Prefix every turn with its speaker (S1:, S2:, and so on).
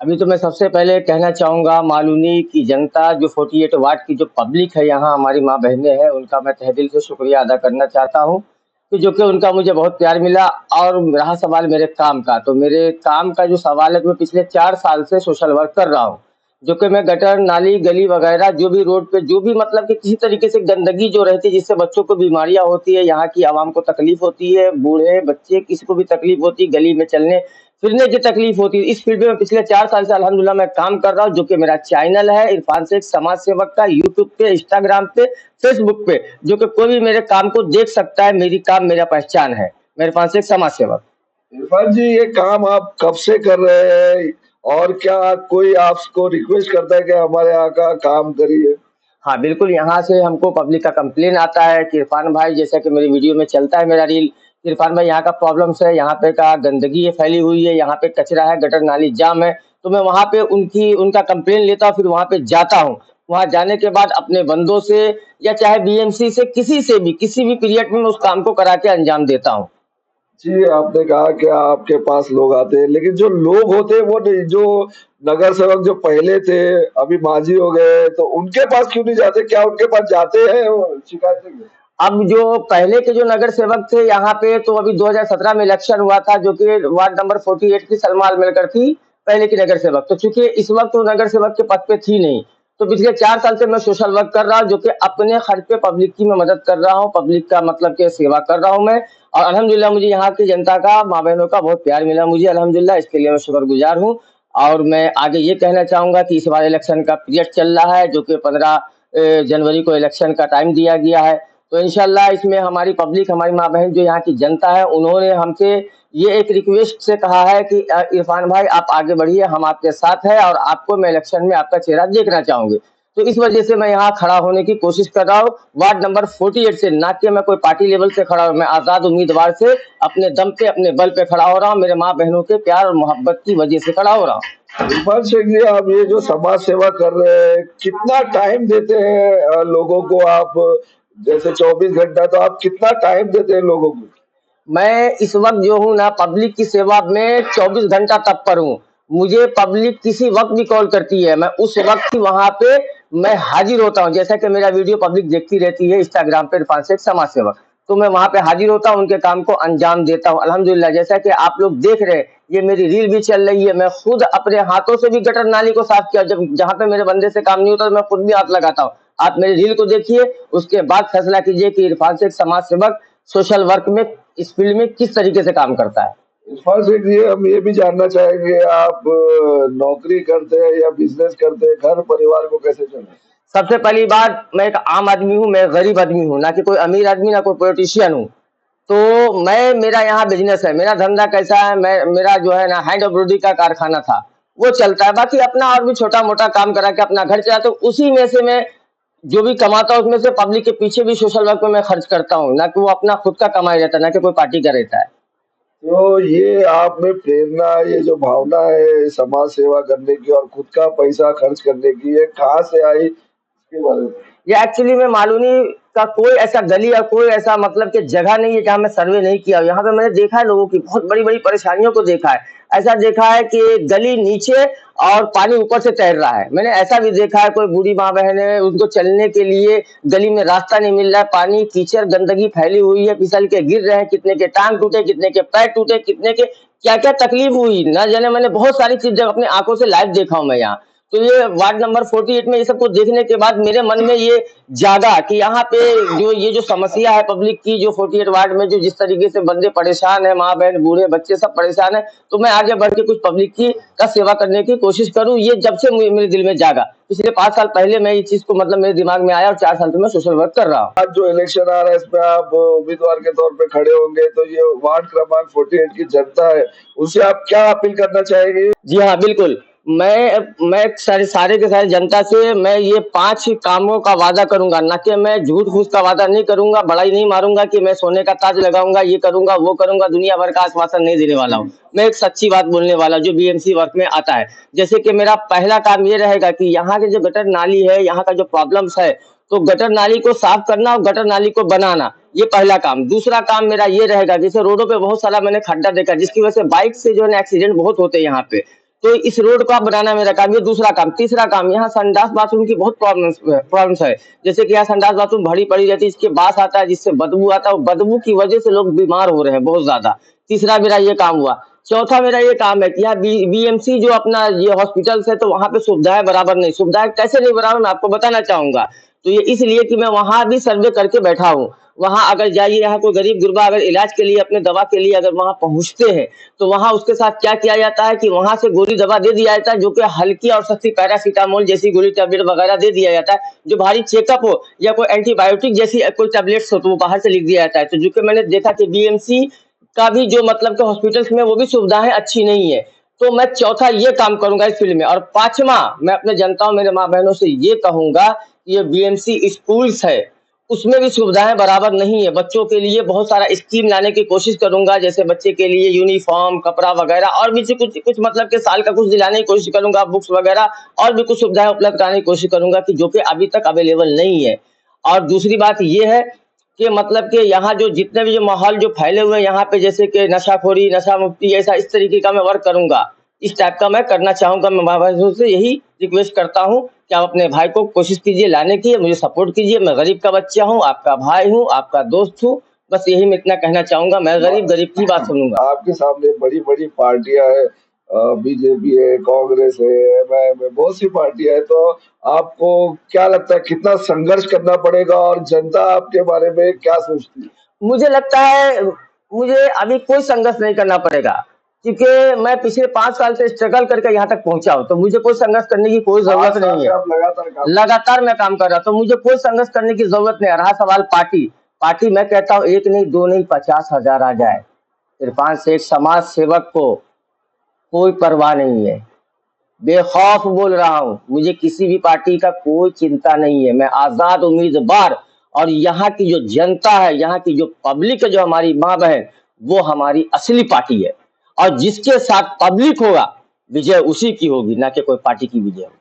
S1: अभी तो मैं सबसे पहले कहना चाहूँगा मालूनी की जनता जो 48 वाट की जो पब्लिक है यहाँ हमारी माँ बहनें हैं उनका मैं तहे दिल से शुक्रिया अदा करना चाहता हूँ कि जो कि उनका मुझे बहुत प्यार मिला। और रहा सवाल मेरे काम का, तो मेरे काम का जो सवाल है, तो मैं पिछले 4 साल से सोशल वर्क कर रहा हूँ। जो कि मैं गटर नाली गली वगैरह जो भी रोड पे जो भी मतलब कि किसी तरीके से गंदगी जो रहती है जिससे बच्चों को बीमारियां होती है, यहाँ की आवाम को तकलीफ होती है, बूढ़े बच्चे किसी को भी तकलीफ होती है, गली में चलने फिरने की तकलीफ होती है। इस फील्ड में पिछले 4 साल से अल्हम्दुलिल्लाह मैं काम कर रहा हूँ। जो कि मेरा चैनल है इरफान शेख समाज सेवक का, यूट्यूब पे, इंस्टाग्राम पे, फेसबुक पे, जो कि कोई भी मेरे काम को देख सकता है। मेरी काम मेरा पहचान है, मैं इरफान शेख समाज सेवक।
S2: इरफान जी, ये काम आप कब से कर रहे हैं और क्या कोई आपको रिक्वेस्ट करता है कि हमारे यहाँ का काम करिए?
S1: हाँ, बिल्कुल, यहाँ से हमको पब्लिक का कंप्लेन आता है कि इरफान भाई, जैसा कि मेरी वीडियो में चलता है मेरा रील, इरफान भाई यहाँ का प्रॉब्लम्स है, यहाँ पे का गंदगी है फैली हुई है, यहाँ पे कचरा है, गटर नाली जाम है। तो मैं वहाँ पे उनका कंप्लेन लेता हूँ, फिर वहाँ पे जाता हूँ। वहाँ जाने के बाद अपने बंदों से या चाहे बीएमसी से किसी से भी किसी भी पीरियड में मैं उस काम को करा के अंजाम देता हूँ।
S2: जी, आपने कहा कि आपके पास लोग आते हैं, लेकिन जो लोग होते हैं वो नहीं, जो नगर सेवक जो पहले थे, अभी मांझी हो गए, तो उनके पास क्यों नहीं जाते? क्या उनके पास जाते हैं वो शिकायतें में?
S1: अब जो पहले के जो नगर सेवक थे यहाँ पे, तो अभी 2017 में इलेक्शन हुआ था, जो कि वार्ड नंबर 48 की सलमा मिलकर थी पहले की नगर सेवक। तो चूंकि इस वक्त वो नगर सेवक के पद पे थी नहीं, तो पिछले 4 साल से मैं सोशल वर्क कर रहा हूँ, जो कि अपने खर्च पे पब्लिक की मैं मदद कर रहा हूँ, पब्लिक का मतलब के सेवा कर रहा हूँ मैं। और अल्हम्दुलिल्लाह मुझे यहाँ की जनता का, माँ बहनों का बहुत प्यार मिला मुझे, अल्हम्दुलिल्लाह, इसके लिए मैं शुक्रगुजार हूँ। और मैं आगे ये कहना चाहूंगा कि इस बार इलेक्शन का पीरियड चल रहा है, जो कि 15 जनवरी को इलेक्शन का टाइम दिया गया है। तो इंशाल्लाह इसमें हमारी पब्लिक, हमारी माँ बहन जो यहाँ की जनता है, उन्होंने हमसे ये एक रिक्वेस्ट से कहा है कि इरफान भाई आप आगे बढ़िए, हम आपके साथ हैं और आपको मैं इलेक्शन में आपका चेहरा देखना चाहूंगी। तो इस वजह से मैं यहाँ खड़ा होने की कोशिश कर रहा हूँ, वार्ड नंबर 48 से, ना कि मैं कोई पार्टी लेवल से खड़ा हूँ, मैं आजाद उम्मीदवार से अपने दम पे अपने बल पे खड़ा हो रहा हूँ, मेरे माँ बहनों के प्यार और मोहब्बत की वजह से खड़ा हो रहा हूँ।
S2: इरफान शेख जी, आप ये जो समाज सेवा कर रहे हैं, कितना टाइम देते हैं लोगों को आप? जैसे 24 घंटा, तो आप कितना टाइम देते हैं लोगों को?
S1: मैं इस वक्त जो हूँ ना, पब्लिक की सेवा में 24 घंटा तत्पर हूँ। मुझे पब्लिक किसी वक्त भी कॉल करती है, मैं उस वक्त ही वहां पे मैं हाजिर होता हूँ। जैसा कि मेरा वीडियो पब्लिक देखती रहती है इंस्टाग्राम पे, इरफान शेख समाज सेवक, तो मैं वहां पे हाजिर होता हूँ, उनके काम को अंजाम देता हूँ। अल्हम्दुलिल्लाह, जैसा कि आप लोग देख रहे हैं, ये मेरी रील भी चल रही है, मैं खुद अपने हाथों से भी गटर नाली को साफ किया। जब जहां पे मेरे बंदे से काम नहीं होता, तो मैं खुद भी हाथ लगाता हूँ। आप मेरी रील को देखिए, उसके बाद फैसला कीजिए कि इरफान शेख समाज सेवक सोशल वर्क में, इस फील्ड में किस तरीके से काम करता है।
S2: इरफान शेख जी, हम ये भी जानना चाहेंगे, आप नौकरी करते हैं या बिजनेस करते हैं? घर परिवार को कैसे चलाते?
S1: सबसे पहली बात, मैं एक आम आदमी हूँ, मैं गरीब आदमी हूँ, ना कि कोई अमीर आदमी, ना कोई पॉलिटिशियन हूँ। तो मेरा यहाँ बिजनेस है, मेरा धंधा कैसा है, मेरा जो है ना हैंड एम्ब्रॉयडरी का कारखाना था, वो चलता है। बाकी अपना और भी छोटा मोटा काम करा के अपना घर चलाता हूँ। उसी में से मैं जो भी कमाता हूँ, उसमें से पब्लिक के पीछे भी सोशल वर्क में मैं खर्च करता हूँ, ना कि वो अपना खुद का कमाई रहता है, ना कि कोई पार्टी का रहता है।
S2: तो ये आप में प्रेरणा, ये जो भावना है समाज सेवा करने की और खुद का पैसा खर्च करने की, ये कहाँ से आई, इसके बारे में?
S1: ये एक्चुअली में मालूनी का कोई ऐसा गली या कोई ऐसा मतलब कि जगह नहीं है जहाँ मैं सर्वे नहीं किया। यहाँ पे मैंने देखा है लोगों की बहुत बड़ी-बड़ी परेशानियों को देखा है। ऐसा देखा है कि गली नीचे और पानी ऊपर से तैर रहा है। मैंने ऐसा भी देखा है, कोई बूढ़ी माँ-बहन है, उनको चलने के लिए गली में रास्ता नहीं मिल रहा है, पानी, कीचड़, गंदगी फैली हुई है, फिसल के गिर रहे हैं, कितने के टाँग टूटे, कितने के पैर टूटे, कितने के क्या-क्या तकलीफ हुई, ना जाने। मैंने बहुत सारी चीज़ जब अपनी आँखों से लाइव देखा हूँ मैं यहाँ। तो ये वार्ड नंबर 48 में ये सब कुछ देखने के बाद मेरे मन में ये जागा कि यहाँ पे जो समस्या है पब्लिक की, जो 48 वार्ड में जो जिस तरीके से बंदे परेशान है, माँ बहन बूढ़े बच्चे सब परेशान है, तो मैं आगे बढ़ के कुछ पब्लिक की का सेवा करने की कोशिश करूँ। ये जब से मेरे दिल में जागा, पिछले 5 साल पहले मैं ये चीज को मतलब मेरे दिमाग में आया, और 4 साल से मैं सोशल वर्क कर रहा हूँ।
S2: आज जो इलेक्शन आ रहा है, इसमें आप उम्मीदवार के तौर पे खड़े होंगे, तो ये वार्ड क्रमांक 48 की जनता है, उनसे आप क्या अपील करना चाहेंगे?
S1: जी हाँ, बिल्कुल। मैं सारे के सारे जनता से मैं ये 5 कामों का वादा करूँगा, ना कि मैं झूठ-फूस का वादा नहीं करूँगा, बड़ाई नहीं मारूँगा कि मैं सोने का ताज लगाऊँगा, ये करूँगा, वो करूँगा, दुनिया भर का आश्वासन नहीं देने वाला हूँ। मैं एक सच्ची बात बोलने वाला हूँ, जो बीएमसी वर्क में आता है। जैसे कि मेरा पहला काम ये रहेगा कि यहाँ के जो गटर नाली है, यहाँ का जो प्रॉब्लम्स है, तो गटर नाली को साफ करना और गटर नाली को बनाना, ये पहला काम। दूसरा काम मेरा ये रहेगा, जैसे रोडों पे बहुत सारा मैंने खड्डा देखा, जिसकी वजह से बाइक से जो है ना एक्सीडेंट बहुत होते हैं यहाँ पे। तो इस रोड को आप बनाना मेरा काम, ये दूसरा काम। तीसरा काम, यहाँ संडास बाथरूम की बहुत प्रॉब्लम्स है। जैसे कि यहाँ संडास बाथरूम भरी पड़ी रहती है, इसके बास आता है जिससे बदबू आता है, और बदबू की वजह से लोग बीमार हो रहे हैं बहुत ज्यादा। तीसरा मेरा ये काम हुआ। चौथा मेरा ये काम है कि यहाँ बीएमसी जो अपना ये हॉस्पिटल्स है, तो वहाँ पे सुविधाएं बराबर नहीं। सुविधाएं कैसे नहीं बराबर, मैं आपको बताना चाहूंगा। तो ये इसलिए कि मैं वहां भी सर्वे करके बैठा हूँ। वहां अगर जाइए, यहाँ कोई गरीब गुरबा अगर इलाज के लिए, अपने दवा के लिए अगर वहां पहुंचते हैं, तो वहां उसके साथ क्या किया जाता है कि वहां से गोली दवा दे दिया जाता है, जो कि हल्की और सस्ती पैरासीटामोल जैसी गोली टैबलेट वगैरह दे दिया जाता है। जो भारी चेकअप हो या कोई एंटीबायोटिक जैसी कोई टैबलेट्स हो, तो वो बाहर से लिख दिया जाता है। तो जो कि मैंने देखा कि बीएमसी का भी जो मतलब कि हॉस्पिटल्स में वो भी सुविधाएं अच्छी नहीं है। तो मैं चौथा ये काम करूंगा इस फील्ड में। और पांचवा, मैं अपने जनताओं, मेरे माँ बहनों से ये कहूंगा कि ये बीएमसी स्कूल्स है, उसमें भी सुविधाएं बराबर नहीं है। बच्चों के लिए बहुत सारा स्कीम लाने की कोशिश करूंगा, जैसे बच्चे के लिए यूनिफॉर्म, कपड़ा वगैरह, और भी कुछ कुछ मतलब के साल का कुछ दिलाने की कोशिश करूंगा, बुक्स वगैरह, और भी कुछ सुविधाएं उपलब्ध कराने की कोशिश करूंगा कि जो कि अभी तक अवेलेबल नहीं है। और दूसरी बात ये है कि मतलब कि यहाँ जो जितने भी जो माहौल जो फैले हुए हैं यहाँ पे, जैसे कि नशाखोरी, नशा मुक्ति, ऐसा इस तरीके का मैं वर्क करूंगा। इस टाइप का मैं करना चाहूंगा। मैं भाई बहनों से यही रिक्वेस्ट करता हूँ कि आप अपने भाई को कोशिश कीजिए लाने की, मुझे सपोर्ट कीजिए। मैं गरीब का बच्चा हूँ, आपका भाई हूँ, आपका दोस्त हूँ। बस यही मैं इतना कहना चाहूंगा। मैं गरीब की बात सुनूंगा।
S2: आपके सामने बड़ी-बड़ी पार्टियां है, बीजेपी है, कांग्रेस है, एमआईएम है, बहुत सी पार्टियां है। तो आपको क्या लगता है कितना संघर्ष करना पड़ेगा और जनता आपके बारे में क्या सोचती है?
S1: मुझे लगता है मुझे अभी कोई संघर्ष नहीं करना पड़ेगा, क्योंकि मैं पिछले 5 साल से स्ट्रगल करके यहाँ तक पहुंचा हूँ। तो मुझे कोई संघर्ष करने की कोई
S2: 5
S1: जरूरत
S2: साल
S1: नहीं
S2: से
S1: है।
S2: आप
S1: लगातार मैं काम कर रहा हूँ, तो मुझे कोई संघर्ष करने की जरूरत नहीं है। रहा सवाल पार्टी, पार्टी मैं कहता हूँ एक नहीं, दो नहीं, 50,000 आ जाए, इरफान से एक समाज सेवक को कोई परवाह नहीं है। बेखौफ बोल रहा हूँ, मुझे किसी भी पार्टी का कोई चिंता नहीं है। मैं आजाद उम्मीदवार, और यहाँ की जो जनता है, यहाँ की जो पब्लिक है, जो हमारी माँ बहन, वो हमारी असली पार्टी है। और जिसके साथ पब्लिक होगा, विजय उसी की होगी, ना कि कोई पार्टी की विजय होगी।